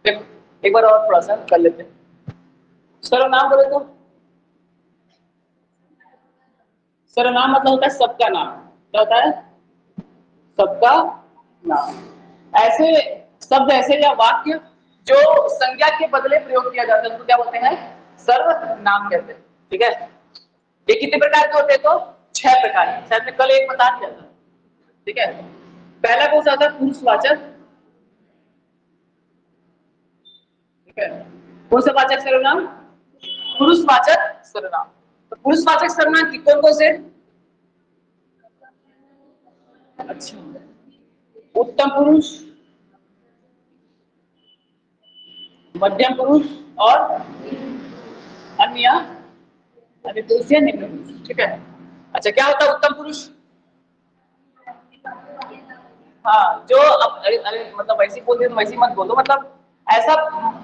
देखो एक बार और थोड़ा सा कर लेते हैं। सर्वनाम बोले तो सर्वनाम मतलब होता है सबका नाम। क्या होता है? सबका नाम। ऐसे शब्द ऐसे या वाक्य जो संज्ञा के बदले प्रयोग किया जाता है उसको क्या बोलते हैं? सर्वनाम कहते हैं। ठीक है, ये कितने प्रकार के होते हैं? तो 6 प्रकार के। शायद मैं कल एक बता दिया था। ठीक है, पहला कौन सा होता है? पुरुषवाचक। ठीक है, कौन सा वाचक सर्वनाम? पुरुषवाचक सर्वनाम। तो पुरुषवाचक सर्वनाम की कौन कौन से? अच्छा, उत्तम पुरुष, मध्यम पुरुष और अन्य अन्य पुरुष या निम्न पुरुष। ठीक है, अच्छा क्या होता है उत्तम पुरुष? हाँ, जो अरे अरे मतलब वैसे बोल तो वैसे मत बोलो, मतलब ऐसा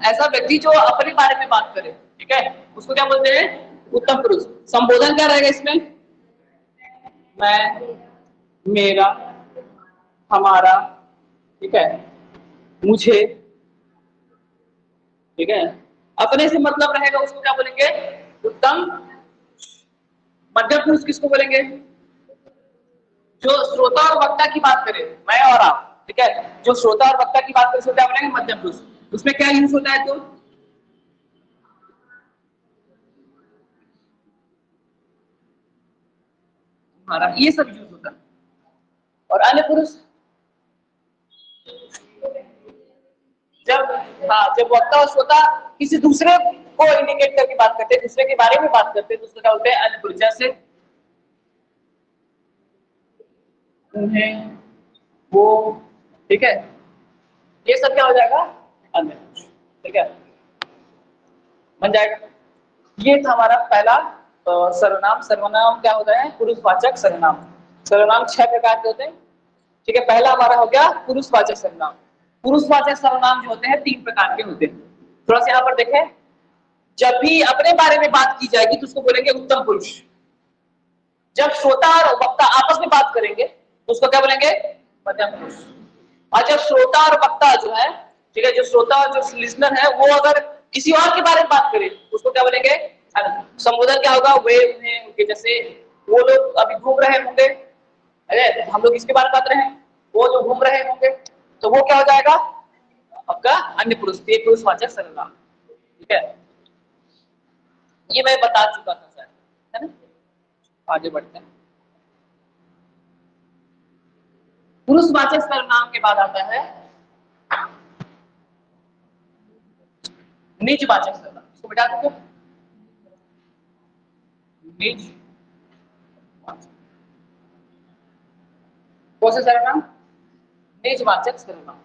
ऐसा व्यक्ति जो अपने बारे में बात करे। ठीक है, उसको क्या बोलते हैं? उत्तम पुरुष। संबोधन क्या रहेगा इसमें? मैं, मेरा, हमारा। ठीक है, मुझे। ठीक है, अपने से मतलब रहेगा उसको क्या बोलेंगे? उत्तम। मध्यम पुरुष किसको बोलेंगे? जो श्रोता और वक्ता की बात करे, मैं और आप। ठीक है, जो श्रोता और वक्ता की बात करे उसको क्या बोलेंगे? मध्यम पुरुष। उसमें क्या यूज होता है? तो हमारा, ये सब यूज होता है। और अन्य पुरुष जब, हाँ, जब वक्ता और श्रोता किसी दूसरे को इंडिकेट करके बात करते हैं, दूसरे के बारे में बात करते हैं, तो उसको क्या बोलते हैं? अन्य पुरुष। जैसे उन्हें, वो। ठीक है, ये सब क्या हो जाएगा? अन्य पुरुष। ठीक है, बन जाएगा। ये था हमारा पहला सर्वनाम। सर्वनाम क्या होता है? पुरुषवाचक सर्वनाम। सर्वनाम 6 प्रकार के होते हैं। ठीक है, पहला हमारा हो गया पुरुषवाचक सर्वनाम। पुरुषवाचक सर्वनाम जो होते हैं 3 प्रकार के होते हैं। थोड़ा सा यहाँ पर देखें, जब भी अपने बारे में बात की जाएगी तो उसको बोलेंगे उत्तम पुरुष। जब श्रोता और वक्ता आपस में बात करेंगे तो उसको क्या बोलेंगे? मध्यम पुरुष। और जब श्रोता और वक्ता जो है, ठीक है, जो श्रोता और जो लिसनर है वो अगर किसी और के बारे में बात करे तो उसको क्या बोलेंगे? संबोधन क्या होगा? वे, उन्हें, उनके। जैसे वो लोग अभी घूम रहे होंगे, अरे हम लोग इसके बारे में बात रहे हैं, वो जो घूम रहे होंगे, तो वो क्या हो जाएगा? आपका अन्य पुरुष। ये पुरुषवाचक सर्वनाम। ठीक है, ये मैं बता चुका था सर, है ना। आगे बढ़ते हैं। पुरुषवाचक सर्वनाम के बाद आता है निजवाचक सर्वनाम। इसको बेटा दो। निज, कौन सा सर्वनाम? निजवाचक सर्वनाम।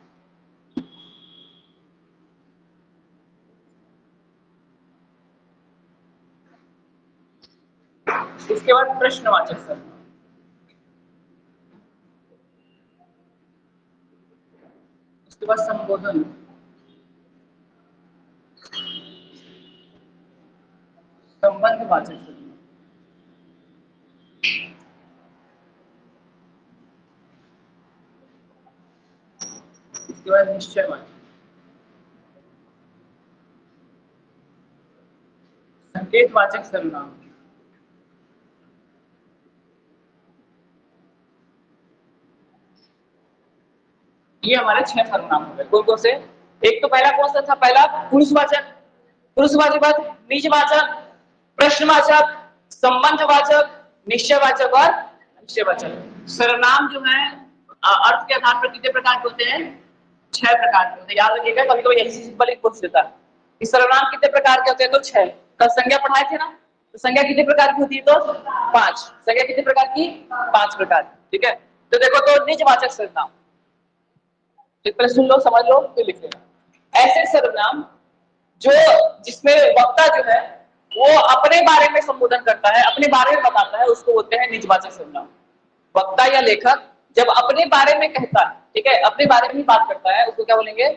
इसके बाद प्रश्नवाचक सर्वनाम। उसके बाद संबोधन, संबंधवाचक सर्वनाम। इसके बाद निश्चयवाचक, संकेतवाचक सर्वनाम। ये हमारे 6 सर्वनाम हो गए। कौन कौन से? एक तो पहला कौन सा था? पहला पुरुषवाचक। पुरुषवाचक बाद निजवाचक, प्रश्नवाचक, संबंधवाचक, निश्चयवाचक और निश्चयवाचक। सर्वनाम जो है अर्थ के आधार पर कितने प्रकार के होते हैं? 6 प्रकार के होते हैं। याद रखिएगा, कभी कभी ऐसी सिंपल एक पूछ देता है कि सर्वनाम कितने प्रकार के होते हैं? तो 6। कल संज्ञा पढ़ाए थे ना, तो संज्ञा कितने प्रकार की होती है? तो 5। संज्ञा कितने प्रकार की? 5 प्रकार। ठीक है, तो देखो, तो निजवाचक सर्वनाम, एक पहले सुन लो, समझ लो, फिर लिख लेना। ऐसे सर्वनाम जो, जिसमें वक्ता जो है वो अपने बारे में संबोधन करता है, अपने बारे में बताता है, उसको बोलते हैं निजवाचक सर्वनाम। वक्ता या लेखक जब अपने बारे में कहता है, ठीक है, अपने बारे में बात करता है, उसको क्या बोलेंगे?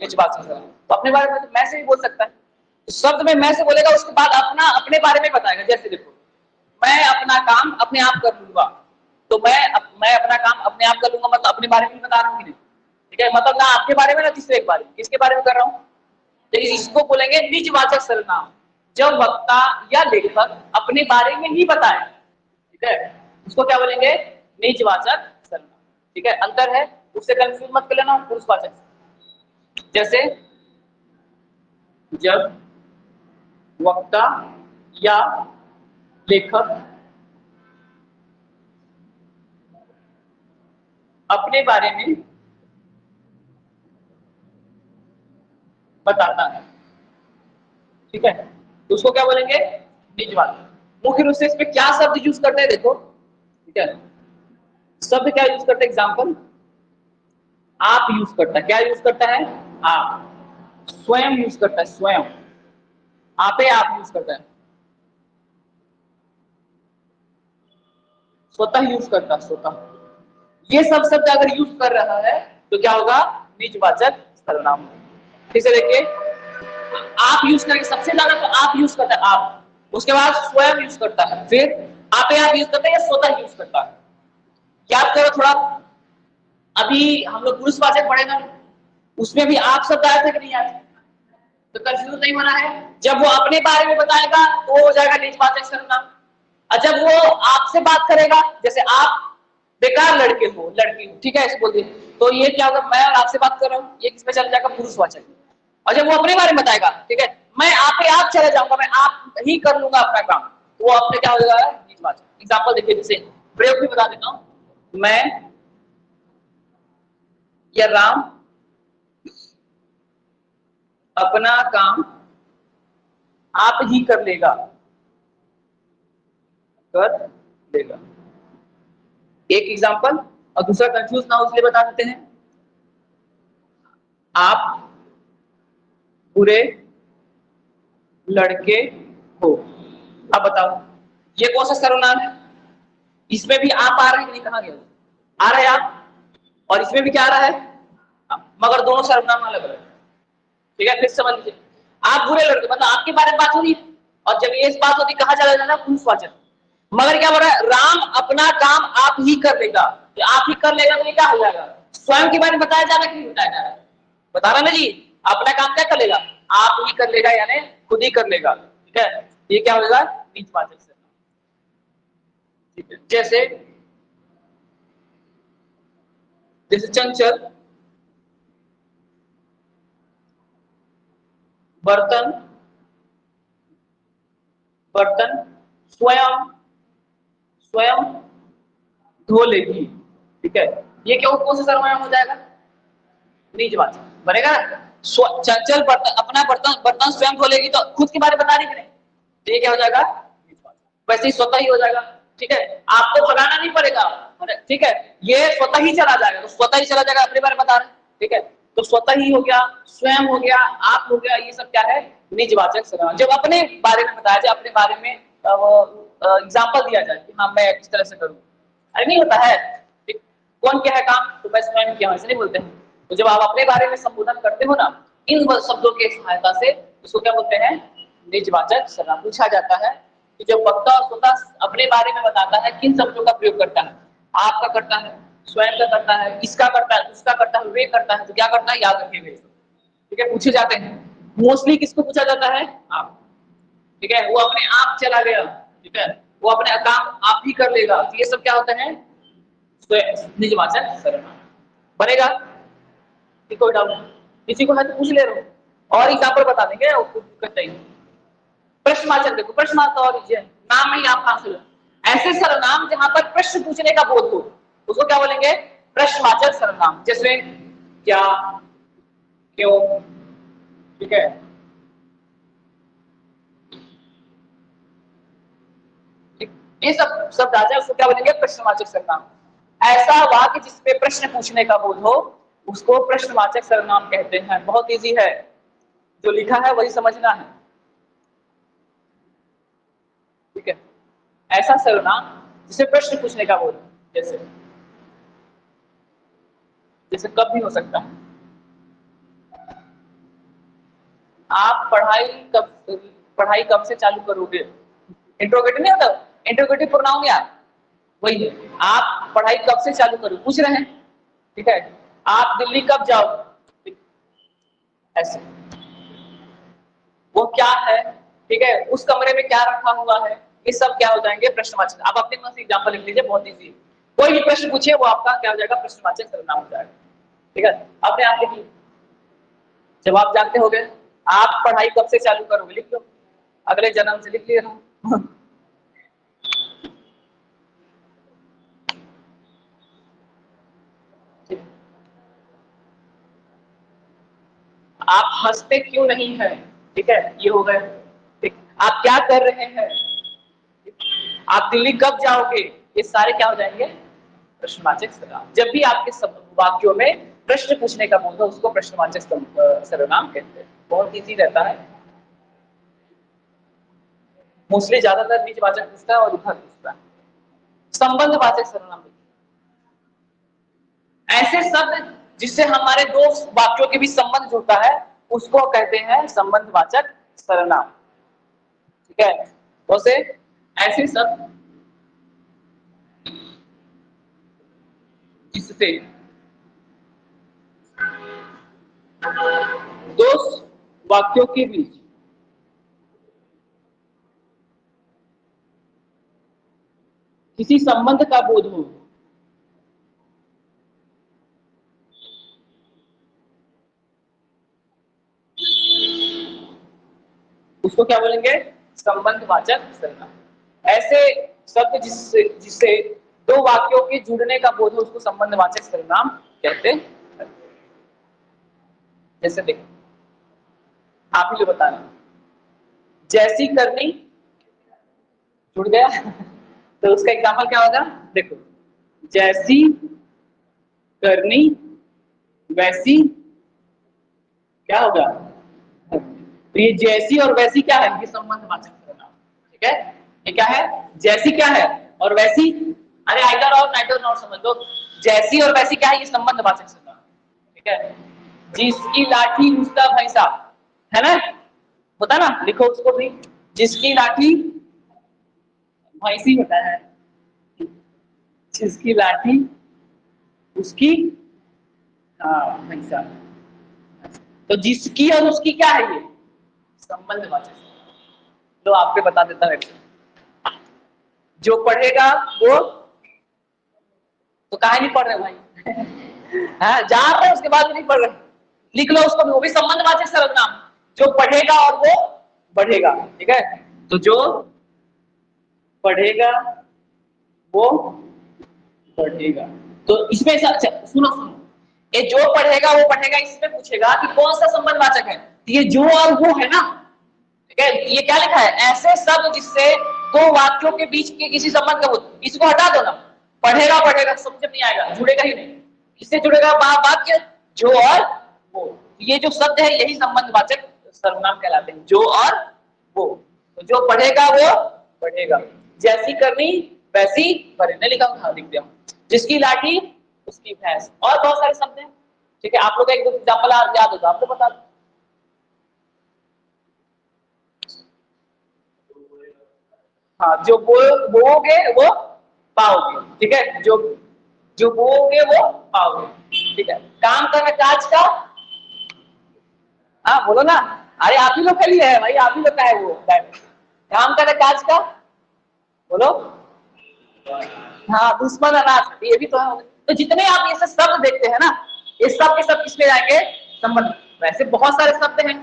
निजवाचक सर्वनाम। तो अपने बारे में तो मैं से भी बोल सकता है, तो शब्द में मैं से बोलेगा, उसके बाद अपना अपने बारे में बताएगा। जैसे देखो, मैं अपना काम अपने आप कर लूंगा, तो मैं अपना काम अपने आप कर लूंगा, मतलब अपने बारे में बता रहा हूँ कि नहीं। ठीक है, मतलब ना आपके बारे में ना तीसरे के बारे में, किसके बारे में कर रहा हूँ? तो इसको बोलेंगे निजवाचक सर्वनाम, जब वक्ता या लेखक अपने बारे में ही बताए, ठीक है, उसको क्या बोलेंगे, निजवाचक सर्वनाम। ठीक है, अंतर है, उससे कंफ्यूज मत कर लेना पुरुषवाचक। जैसे जब वक्ता या लेखक अपने बारे में बताता है, ठीक है, तो उसको क्या बोलेंगे, निजवाचक। मुख्य रूप से इसमें क्या शब्द यूज करते हैं देखो, ठीक है, शब्द क्या यूज करते हैं, एग्जाम्पल आप यूज करता है, क्या यूज करता है, आप, स्वयं यूज करता है, स्वयं, आपे आप यूज करता है, स्वतः यूज करता है, स्वतः। ये सब शब्द अगर यूज कर रहा है तो क्या होगा, निजवाचक सर्वनाम। फिर से देखिए, आप यूज करेंगे सबसे ज्यादा, तो आप यूज करता है आप, उसके बाद स्वयं यूज करता है, फिर आपे आप यूज करता है या स्वतः यूज करता है। याद करो थोड़ा, अभी हम लोग पुरुषवाचक पढ़े ना, उसमें भी आप शब्द आए थे कि नहीं आए थे, तो कंफ्यूज नहीं होना है। जब वो अपने बारे में बताएगा तो हो जाएगा निजवाचक सर्वनाम, और जब वो आपसे बात करेगा, जैसे आप बेकार लड़के हो, लड़की हो, ठीक है, ऐसे बोल दिए, तो ये क्या होगा, मैं और आपसे बात कर रहा हूँ, ये किसमें चल जाएगा, पुरुषवाचक। और जब वो अपने बारे में बताएगा, ठीक है, मैं आप पे आप चले जाऊंगा, मैं आप ही कर लूंगा अपना काम, तो वो अपने क्या हो जाएगा, निजवाचक। एग्जाम्पल देखिए, जैसे प्रयोग भी बता देता हूँ, मैं या राम अपना काम आप ही कर लेगा, कर लेगा, एक एग्जाम्पल। और दूसरा कंफ्यूज ना हो इसलिए बता देते हैं, आप बुरे लड़के हो। अब बताओ ये कौन सा सर्वनाम है, इसमें भी आप आ रहे हैं कि नहीं, कहा गया, आ रहा है आप, और इसमें भी क्या आ रहा है, मगर दोनों सर्वनाम अलग अलग। ठीक है, फिर समझ लीजिए, आप बुरे लड़के मतलब आपके बारे में बात हो रही है, और जब ये बात होती कहा चला जाना पुरुषवाचक, मगर क्या बोल रहा है, राम अपना काम आप ही कर लेगा, आप ही कर लेगा तो ये क्या हो जाएगा, स्वयं के बारे में बताया जा रहा है कि नहीं बताया जा रहा है, बता रहा ना जी, अपना काम क्या कर लेगा, आप ही कर लेगा, यानी खुद ही कर लेगा। ठीक है, ये क्या होगा, निजवाचक से। ठीक है, जैसे जैसे चंचल बर्तन बर्तन स्वयं स्वयं धो लेगी। ठीक है, ये क्या कौन सा सर्वनाम हो जाएगा, निजवाचक बनेगा ना। चंचल बर्तन अपना बर्तन बर्तन स्वयं धो लेगी, तो खुद के बारे में बता रही है, तो ये क्या हो जाएगा, वैसे ही स्वतः ही हो जाएगा। ठीक है, आपको भगाना नहीं पड़ेगा, ठीक है, ये स्वतः ही चला जाएगा, तो स्वतः ही चला जाएगा, अपने बारे में बता रहे हैं। ठीक है, तो स्वतः ही हो गया, स्वयं हो गया, आप हो गया, ये सब क्या है, निजवाचक सर्वनाम। जब अपने बारे में बताया जाए, अपने बारे में एग्जाम्पल दिया जाए कि हाँ मैं किस तरह से करूँ, अरे नहीं होता है, कौन क्या है काम, तो मैं स्वयं किया हूं, ऐसे नहीं बोलते हैं। तो जब आप अपने बारे में संबोधन करते हो ना, इन शब्दों के सहायता से, उसको क्या बोलते हैं, निजवाचक सर्वनाम। पूछा जाता है कि जब वक्ता स्वतः अपने बारे में बताता है, किन शब्दों का प्रयोग करता है, आपका करता है, स्वयं का करता है, इसका करता है, उसका करता है, वे करता है, तो क्या करता है, याद रखिए वे। ठीक है, पूछे जाते हैं, मोस्टली किसको पूछा जाता है, आप। ठीक है, वो अपने आप चला गया, ठीक है, वो अपने काम आप ही कर लेगा, तो ये सब क्या होता है, निजवाचक सर्वनाम बनेगा। कोई डाउट नहीं, किसी को है तो पूछ ले रहे हो, और एग्जाम्पल बता देंगे, प्रश्नवाचक देखो, प्रश्नवाचक और नाम में ही आप हासिल, ऐसे सर्वनाम जहां पर प्रश्न पूछने का बोध हो, उसको क्या बोलेंगे, प्रश्नवाचक सर्वनाम। जैसे क्या, क्यों, ठीक है, ये सब शब्द आ जाए, उसको क्या बोलेंगे, प्रश्नवाचक सर्वनाम। ऐसा वाक्य जिसमें प्रश्न पूछने का बोध हो, उसको प्रश्नवाचक सर्वनाम कहते हैं। बहुत इजी है, जो लिखा है वही समझना है। ठीक है, ऐसा सर्वनाम जिसे प्रश्न पूछने का बोध, जैसे जैसे कब भी हो सकता है, आप पढ़ाई कब से चालू करोगे, इंट्रोगेटिव नहीं होता, इंट्रोगेटिव प्रोनाउन यार वही है, आप पढ़ाई कब से चालू करो, पूछ रहे हैं। ठीक है, आप दिल्ली कब जाओ, ऐसे। वो क्या है, ठीक है, उस कमरे में क्या रखा हुआ है, ये सब क्या हो जाएंगे प्रश्नवाचक। आप अपने मन से एग्जाम्पल लिख लीजिए, बहुत इजी है। कोई भी प्रश्न पूछिए वो आपका क्या हो जाएगा, प्रश्नवाचक सर्वनाम हो जाएगा। ठीक है, अपने आप लिखिए, जवाब जानते हो गए। आप पढ़ाई कब से चालू करोगे, लिख लो, अगले जन्म से लिख लिया। आप हंसते क्यों नहीं है, ठीक है, ये हो गए। ठीक, आप क्या कर रहे हैं, आप दिल्ली कब जाओगे, ये सारे क्या हो जाएंगे, प्रश्नवाचक सर्वनाम। जब भी आपके सब वाक्यों में प्रश्न पूछने का बोल दो, उसको प्रश्नवाचक सर्वनाम कहते हैं। बहुत इजी रहता है, मोस्टली ज्यादातर निजवाचक पूछता है और उधर पूछता है। संबंधवाचक सर्वनाम, ऐसे शब्द जिससे हमारे दो वाक्यों के बीच संबंध जुड़ता है, उसको कहते हैं संबंधवाचक सर्वनाम। ठीक है, तो से ऐसे शब्द जिससे दो वाक्यों के बीच किसी संबंध का बोध हो, उसको क्या बोलेंगे, संबंधवाचक सर्वनाम। ऐसे शब्द जिससे जिससे दो वाक्यों के जुड़ने का बोध हो, उसको संबंधवाचक सर्वनाम कहते हैं। जैसे देखो, आप ही जो बताना, जैसी करनी जुड़ गया। तो उसका एग्जाम्पल क्या होगा, देखो, जैसी करनी वैसी क्या होगा, तो ये जैसी और वैसी क्या है, ये संबंधवाचक सर्वनाम। ठीक है, ये क्या है, जैसी क्या है और वैसी, अरे आइदर और नाइदर नॉट समझ लो, जैसी और वैसी क्या है, ये संबंधवाचक सर्वनाम। ठीक है, जिसकी लाठी उसका भैंसा, है ना, होता ना, लिखो उसको भी, जिसकी लाठी भैंसी होता है, जिसकी लाठी उसकी, हाँ भैंसा, तो जिसकी और उसकी क्या है, ये संबंधवाचक। तो आपको बता देता है, जो पढ़ेगा वो, तो कहा नहीं पढ़ रहे भाई। हाँ जा रहे हैं, उसके बाद भी नहीं पढ़ रहे, लिख लो उसको भी, वो भी संबंधवाचक सर्वनाम। जो पढ़ेगा और वो बढ़ेगा। ठीक है, तो जो पढ़ेगा वो बढ़ेगा, तो इसमें अच्छा, सुनो सुनो, ये जो पढ़ेगा वो बढ़ेगा, इसमें पूछेगा कि कौन सा संबंधवाचक है, तो ये जो और वो है ना। ठीक है, ये क्या लिखा है, ऐसे शब्द जिससे दो वाक्यों के बीच के किसी संबंध का बोध, इसको हटा दो ना, पढ़ेगा पढ़ेगा समझ में नहीं आएगा, जुड़ेगा ही नहीं। किससे जुड़ेगा वाक्य, जो और वो, ये जो शब्द है यही संबंधवाचक सर्वनाम कहलाते हैं, जो और वो। तो जो पढ़ेगा वो बढ़ेगा, जैसी करनी वैसी भरे, लिखा था, लिख दिया, जिसकी लाठी उसकी भैंस, और बहुत सारे शब्द हैं। ठीक है, आप लोग एक दो एग्जाम्पल याद होगा आपको बता दो। हाँ, जो बोओगे वो पाओगे। ठीक है, जो जो बोओगे वो पाओगे। ठीक है, काम करना काज का, हाँ बोलो ना, अरे आप ही लोग के लिए है भाई, आप ही लोग का है वो काम करना काज का, बोलो, हाँ दुश्मन अनाथ, ये भी तो है। तो जितने आप ये सब शब्द देखते हैं ना, ये सब के सब किसमें जाएंगे, संबंध। वैसे बहुत सारे शब्द हैं,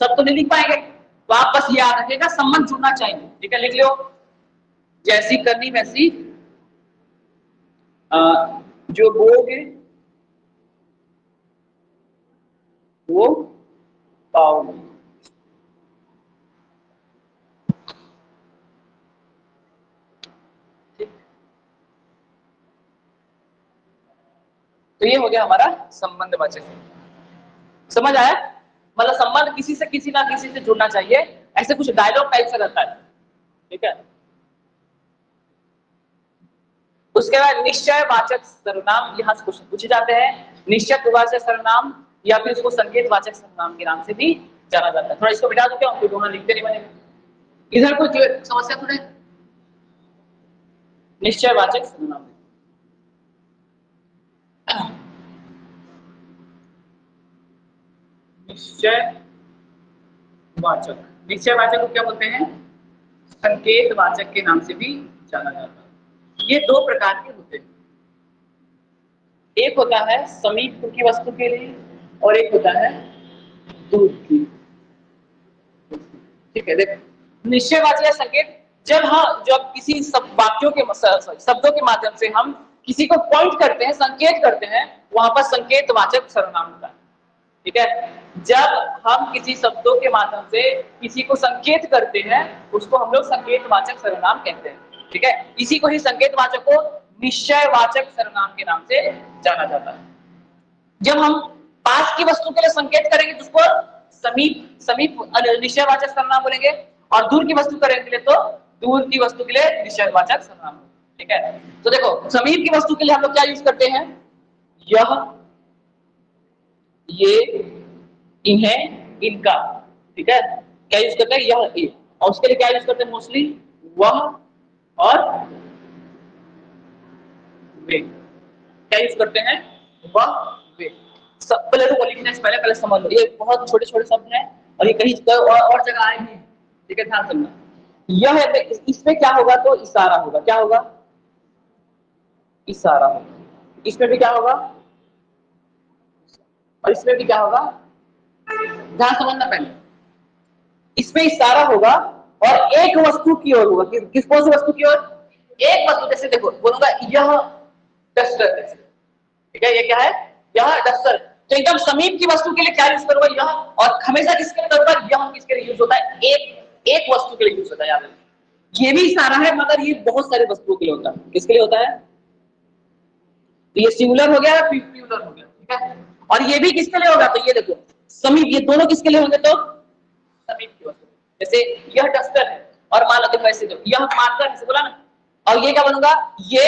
सब तो नहीं लिख पाएंगे, तो आप बस याद रखिएगा संबंध जुड़ना चाहिए। ठीक है, लिख लो, जैसी करनी वैसी, जो बोगे वो पाओगे। ठीक, तो ये हो गया हमारा संबंधवाचक। समझ आया, मतलब संबंध किसी से किसी ना किसी से जुड़ना चाहिए, ऐसे कुछ डायलॉग टाइप से रहता है। ठीक है, उसके बाद निश्चयवाचक सर्वनाम, यहाँ से क्वेश्चन पूछे जाते हैं। निश्चयवाचक सर्वनाम या फिर उसको संकेतवाचक सर्वनाम के नाम से भी जाना जाता है। थोड़ा इसको बिठा दो क्या, हम दोनों लिखते नहीं बनेगा, इधर कोई समस्या तो नहीं। निश्चयवाचक सर्वनाम, निश्चय वाचक। निश्चयवाचक को क्या बोलते हैं? संकेतवाचक के नाम से भी जाना जाता है। ये दो प्रकार के होते हैं, एक होता है समीप की वस्तु के लिए और एक होता है दूर की। ठीक है, देखो निश्चयवाची या संकेत, जब किसी वाक्यों के शब्दों के माध्यम से हम किसी को पॉइंट करते हैं, संकेत करते हैं, वहां पर संकेतवाचक सर्वनाम होता है। ठीक है, जब हम किसी शब्दों के माध्यम से किसी को संकेत करते हैं उसको हम लोग संकेतवाचक सर्वनाम कहते हैं। ठीक है, इसी को ही संकेतवाचक को निश्चयवाचक सर्वनाम के नाम से जाना जाता है। जब हम पास की वस्तु के लिए संकेत करेंगे तो उसको समीप समीप निश्चयवाचक सर्वनाम बोलेंगे, और दूर की वस्तु करेंगे तो दूर की वस्तु के लिए निश्चयवाचक सर्वनाम। ठीक है, तो देखो समीप की वस्तु के लिए हम लोग क्या यूज करते हैं? यह, ये, इन्हें, इनका। ठीक है, क्या यूज करते हैं? यह, ये। और उसके लिए क्या यूज करते हैं? मोस्टली वह और वे। क्या यूज करते हैं? वह, वे। सब पहले तो लिखने से पहले समझ लो, ये बहुत छोटे छोटे शब्द हैं और ये कहीं और जगह आए नहीं। ठीक है, ध्यान रखना। यह है, इसमें क्या होगा? तो इशारा होगा। क्या होगा? इशारा होगा। इसमें भी क्या होगा? और इसमें भी क्या होगा? ध्यान समझना पहले। इसमें इशारा होगा और एक वस्तु की ओर होगा। किस कौन सी वस्तु की ओर? एक वस्तु। जैसे देखो बोलूंगा यह डस्टर है। ठीक है, ये क्या है? यह डस्टर। तो एकदम समीप की वस्तु के लिए क्या यूज करूंगा? यह। और हमेशा किसके लिए करूंगा? यह किसके लिए यूज होता है? एक वस्तु के लिए यूज होता है। याद रखिए, ये भी इशारा है मगर ये बहुत सारे वस्तुओं के लिए होता है। किसके लिए होता है? तो ये सिंगुलर हो गया, प्लूरल हो गया। ठीक है, और ये भी किसके लिए होगा? तो ये देखो समीप, ये दोनों किसके लिए होंगे? तो समीप की वस्तु। जैसे यह डस्टर है और मान लो, देखो ऐसे दो, यह मार्कर है बोला ना, और ये क्या बनूंगा? ये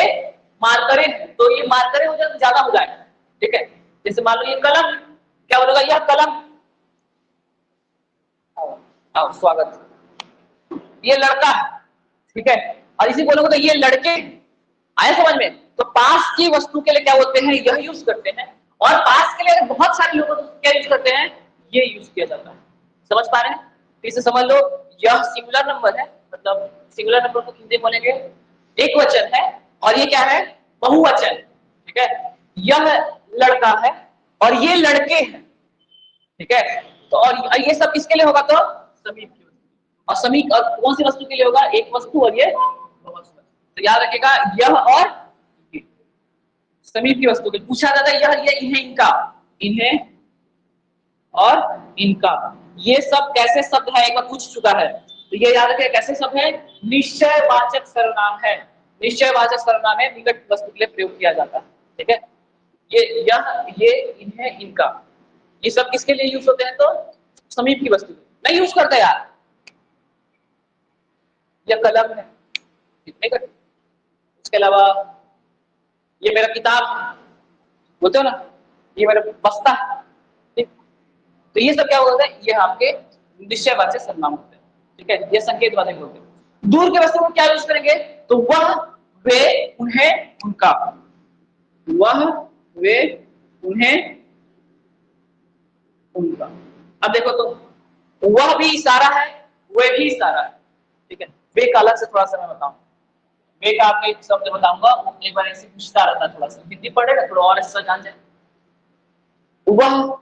मार्करे है, तो ये मार्करे हो जाए तो ज्यादा हो जाएगा। ठीक है, जैसे मान लो ये कलम, क्या बोलूंगा? यह कलम। आओ स्वागत। ये लड़का है। ठीक है, और इसी बोलोगे तो ये लड़के। आए समझ में? तो पास की वस्तु के लिए क्या बोलते हैं? यह यूज करते हैं। और पास के लिए बहुत सारे लोग क्या यूज करते हैं? ये यूज किया जाता है। समझ पा रहे हैं? इसे समझ लो, यह सिंगुलर नंबर है, मतलब सिंगुलर नंबर को हिंदी बोलेंगे एक वचन है, और ये क्या है? बहुवचन। ठीक है, यह लड़का है और ये लड़के हैं। ठीक है, तो और ये सब किसके लिए होगा? तो समीप की वस्तु। और समीप और कौन सी वस्तु के लिए होगा? एक वस्तु और ये बहुवचन। तो याद रखिएगा, यह और ये समीप की वस्तु के लिए पूछा जाता है। यह, ये, इन्हें, इनका। इन्हें और इनका, ये सब कैसे शब्द है? एक बार पूछ चुका है, तो ये याद रखिए कैसे शब्द है? निश्चयवाचक सर्वनाम है। निश्चयवाचक सर्वनाम है, निकट वस्तु के लिए प्रयोग किया जाता है। ठीक है, ये, यह, ये, इन्हें, इनका, ये सब किसके लिए यूज होते हैं? तो समीप की वस्तु नहीं यूज करते यार। यह कलम है, कितने का? इसके अलावा ये मेरा किताब बोलते हो ना, ये मेरा बस्ता। ठीक, तो ये सब क्या होता है? ये आपके निश्चयवाचक सर्वनाम होते हैं। ठीक है, ये संकेतवाचक होते हैं। दूर के वस्तु को क्या यूज करेंगे? तो वह, वे, उन्हें, उनका। वह, वे, उन्हें, उनका। अब देखो तो वह भी इशारा है, वह भी इशारा है। ठीक है, वे का अलग से थोड़ा सा मैं बताऊं। वे का आपको एक शब्द बताऊंगा, एक बार ऐसे पूछता रहता है, थोड़ा सा हिंदी पढ़े ना, थोड़ा और ऐसा जान जाए। वह,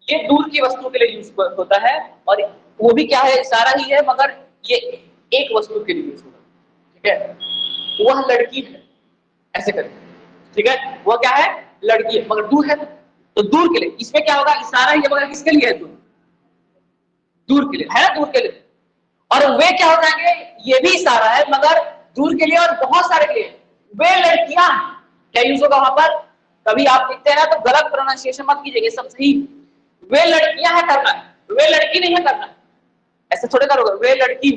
ये दूर की वस्तु के लिए यूज होता है, और वो भी क्या है? इशारा ही है, मगर ये एक वस्तु के लिए यूज होता है। ठीक है, वह लड़की है, ऐसे करके। ठीक है, वह क्या है? लड़की है, मगर दूर है, तो दूर के लिए। इसमें क्या होगा? इशारा ही है, मगर किसके लिए है? दूर के लिए है ना, दूर के लिए। और वे क्या हो जाएंगे? ये भी इशारा है, मगर दूर के लिए और बहुत सारे के लिए। वे लड़कियां, क्या यूज होगा वहां पर? कभी आप लिखते हैं ना तो गलत प्रोनाउंसिएशन मत कीजिएगा, सब सही। वे लड़कियां है करना है, वे लड़की नहीं है करना है। ऐसे थोड़े करोगे, वे लड़की,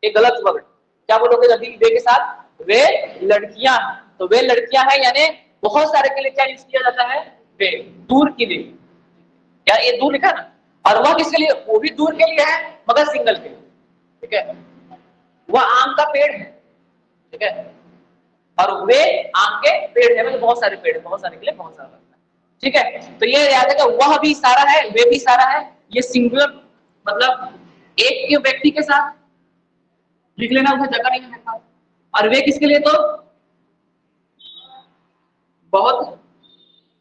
एक गलत वर्ड। क्या बोलोगे अभी वे के साथ? वे लड़कियां। तो वे लड़कियां हैं, यानी बहुत सारे के लिए क्या यूज किया जाता है? वे, दूर के लिए। क्या ये दूर लिखा ना? और वह किसके लिए? वो भी दूर के लिए है, मगर सिंगल के लिए। ठीक है, वह आम का पेड़ है। ठीक है, और वे आम के पेड़ है, मतलब बहुत सारे पेड़ है, बहुत सारे के लिए बहुत सारा लगता है। ठीक है, तो ये याद है कि वह भी सारा है, वे भी सारा है, ये सिंगुलर मतलब एक व्यक्ति के साथ लिख लेना, उसे जगह नहीं है मेरे पास। और वे किसके लिए? तो बहुत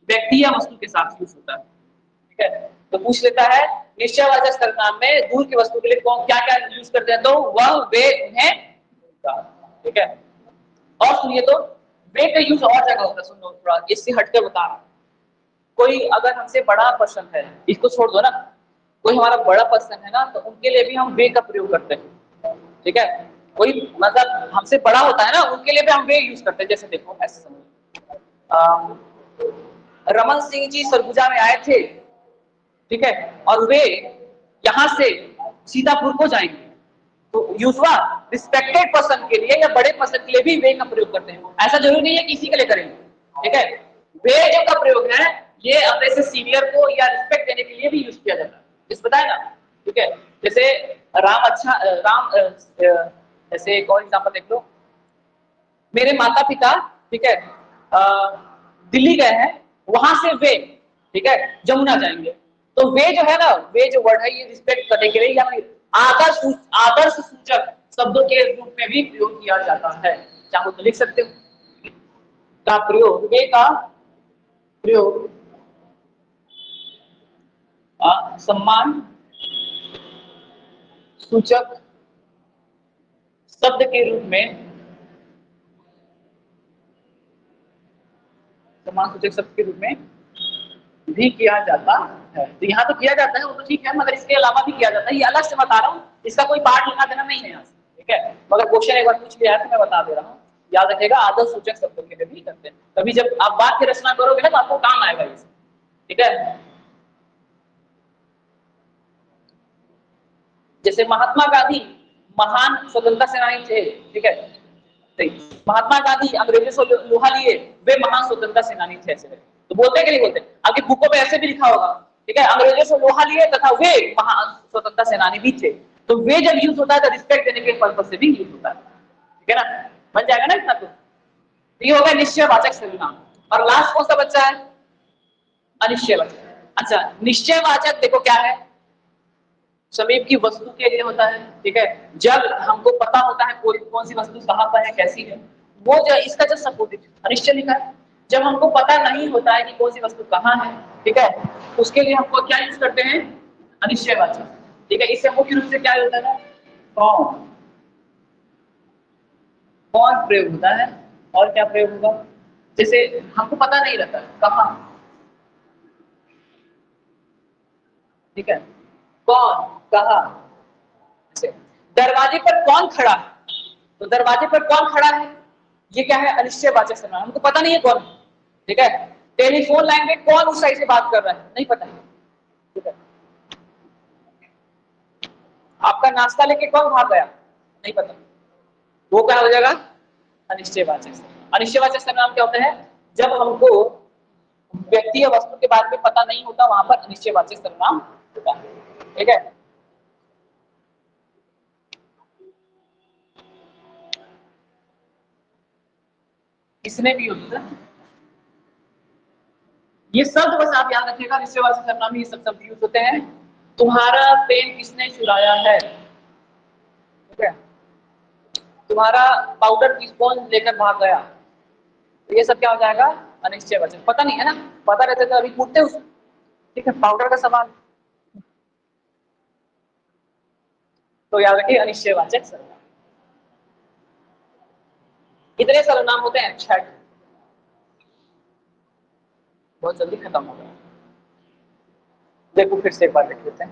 व्यक्ति या वस्तु के साथ यूज होता है। ठीक है, तो पूछ लेता है निश्चयवाचक सर्वनाम में दूर की वस्तु के लिए कौन क्या क्या यूज करते हैं? तो वह, वे, उन्हें, उनका। ठीक है, और सुनिए तो वे का यूज और जगह होता है। सुनो थोड़ा इससे हटकर बता रहा हूं। कोई अगर हमसे बड़ा पर्सन है, इसको छोड़ दो ना, कोई हमारा बड़ा पर्सन है ना, तो उनके लिए भी हम वे का प्रयोग करते हैं। ठीक है, कोई मतलब हमसे बड़ा होता है ना, उनके लिए भी हम वे यूज करते हैं। जैसे देखो ऐसे समझो, रमन सिंह जी सरगुजा में आए थे। ठीक है, और वे यहां से सीतापुर को जाएंगे, तो यूज हुआ रिस्पेक्टेड पर्सन के लिए या बड़े पर्सन के लिए भी वे का प्रयोग करते हैं। ऐसा जरूरी नहीं है कि इसी के लिए करेंगे। ठीक है, वे जो का प्रयोग है ये अपने से सीनियर को या रिस्पेक्ट देने के लिए भी यूज किया जाता है, इस बताए ना। ठीक है, जैसे राम जैसे एक और एग्जांपल देख लो। मेरे माता पिता, ठीक है, दिल्ली गए हैं, वहां से वे, ठीक है, जमुना जाएंगे। तो वे जो है ना, वे जो वर्ड है ये रिस्पेक्ट करने के लिए या फिर आदर्श सूचक शब्दों के रूप में भी प्रयोग किया जाता है। चाहो तो लिख सकते हो का प्रयोग, वे का प्रयोग सम्मान सूचक शब्द के रूप में, सम्मान सूचक शब्द के रूप में भी किया जाता है। तो यहाँ तो किया जाता है, वो तो ठीक है, मगर इसके अलावा भी किया जाता है। ये अलग से बता रहा हूँ, इसका कोई पार्ट लिखा देना नहीं है यहाँ से। ठीक है, मगर क्वेश्चन एक बार पूछ लिया है तो मैं बता दे रहा हूँ। याद रखिएगा, आदर्श सूचक शब्दों के लिए भी करते हैं। कभी जब आप वाक्य रचना करोगे ना तो आपको काम आएगा ये। ठीक है, जैसे महात्मा गांधी महान स्वतंत्रता सेनानी थे। ठीक है, महात्मा गांधी अंग्रेजों से लोहा लिए, वे महान स्वतंत्रता सेनानी थे। ऐसे तो बोलते के लिए बोलते, आपकी बुकों पे ऐसे भी लिखा होगा। ठीक है, अंग्रेजों से लोहा लिए तथा वे महान स्वतंत्रता सेनानी भी थे। तो वे जब यूज होता है तो रिस्पेक्ट देने के पर्पज से भी यूज होता है। ठीक है ना, बन जाएगा ना इतना। तो ये हो गया निश्चयवाचक सर्वनाम। और लास्ट कौन सा बच्चा है? अनिश्चयवाचक। अच्छा, निश्चयवाचक देखो क्या है, समीप की वस्तु के लिए होता है। ठीक है, जब हमको पता होता है कोई कौन सी वस्तु कहाँ पर है, कैसी है, वो जो इसका जो सपोजिट अनिश्चय लिखा है। जब हमको पता नहीं होता है कि कौन सी वस्तु कहाँ है, ठीक है, उसके लिए हमको क्या यूज करते हैं? अनिश्चयवाचक। ठीक है, इससे मुख्य रूप से क्या होता है? कौन, कौन प्रयोग होता है। और क्या प्रयोग होगा? जैसे हमको पता नहीं रहता कहाँ। ठीक है, कौन, कहाँ। जैसे दरवाजे पर कौन खड़ा है, तो दरवाजे पर कौन खड़ा है ये क्या है? अनिश्चयवाचक सर्वनाम। हमको पता नहीं है कौन। ठीक है, टेलीफोन लाइन पे कौन उस साइड से बात कर रहा है, नहीं पता है। ठीक है, आपका नाश्ता लेके कौन भाग गया, नहीं पता। वो क्या हो जाएगा? अनिश्चयवाचक सर्वनाम। अनिश्चयवाचक सर्वनाम क्या होता है? जब हमको व्यक्ति या वस्तु के बारे में पता नहीं होता, वहां पर अनिश्चयवाचक सर्वनाम होता है। ठीक है, इसने भी होता है। ये शब्द बस आप याद रखिएगा, निश्चयवाचक सर्वनाम में ये सब शब्द यूज होते हैं। तुम्हारा पेन किसने चुराया है? ठीक है, तुम्हारा पाउडर कौन लेकर भाग गया? तो ये सब क्या हो जाएगा? अनिश्चयवाचक। पता नहीं है ना, पता रहते तो अभी पूछते उसको। ठीक है, पाउडर का सवाल। तो याद रखिए अनिश्चयवाचक सर्वनाम। कितने सर्वनाम होते हैं? 6। बहुत जल्दी खत्म हो गया। देखो फिर से एक बार देख लेते हैं।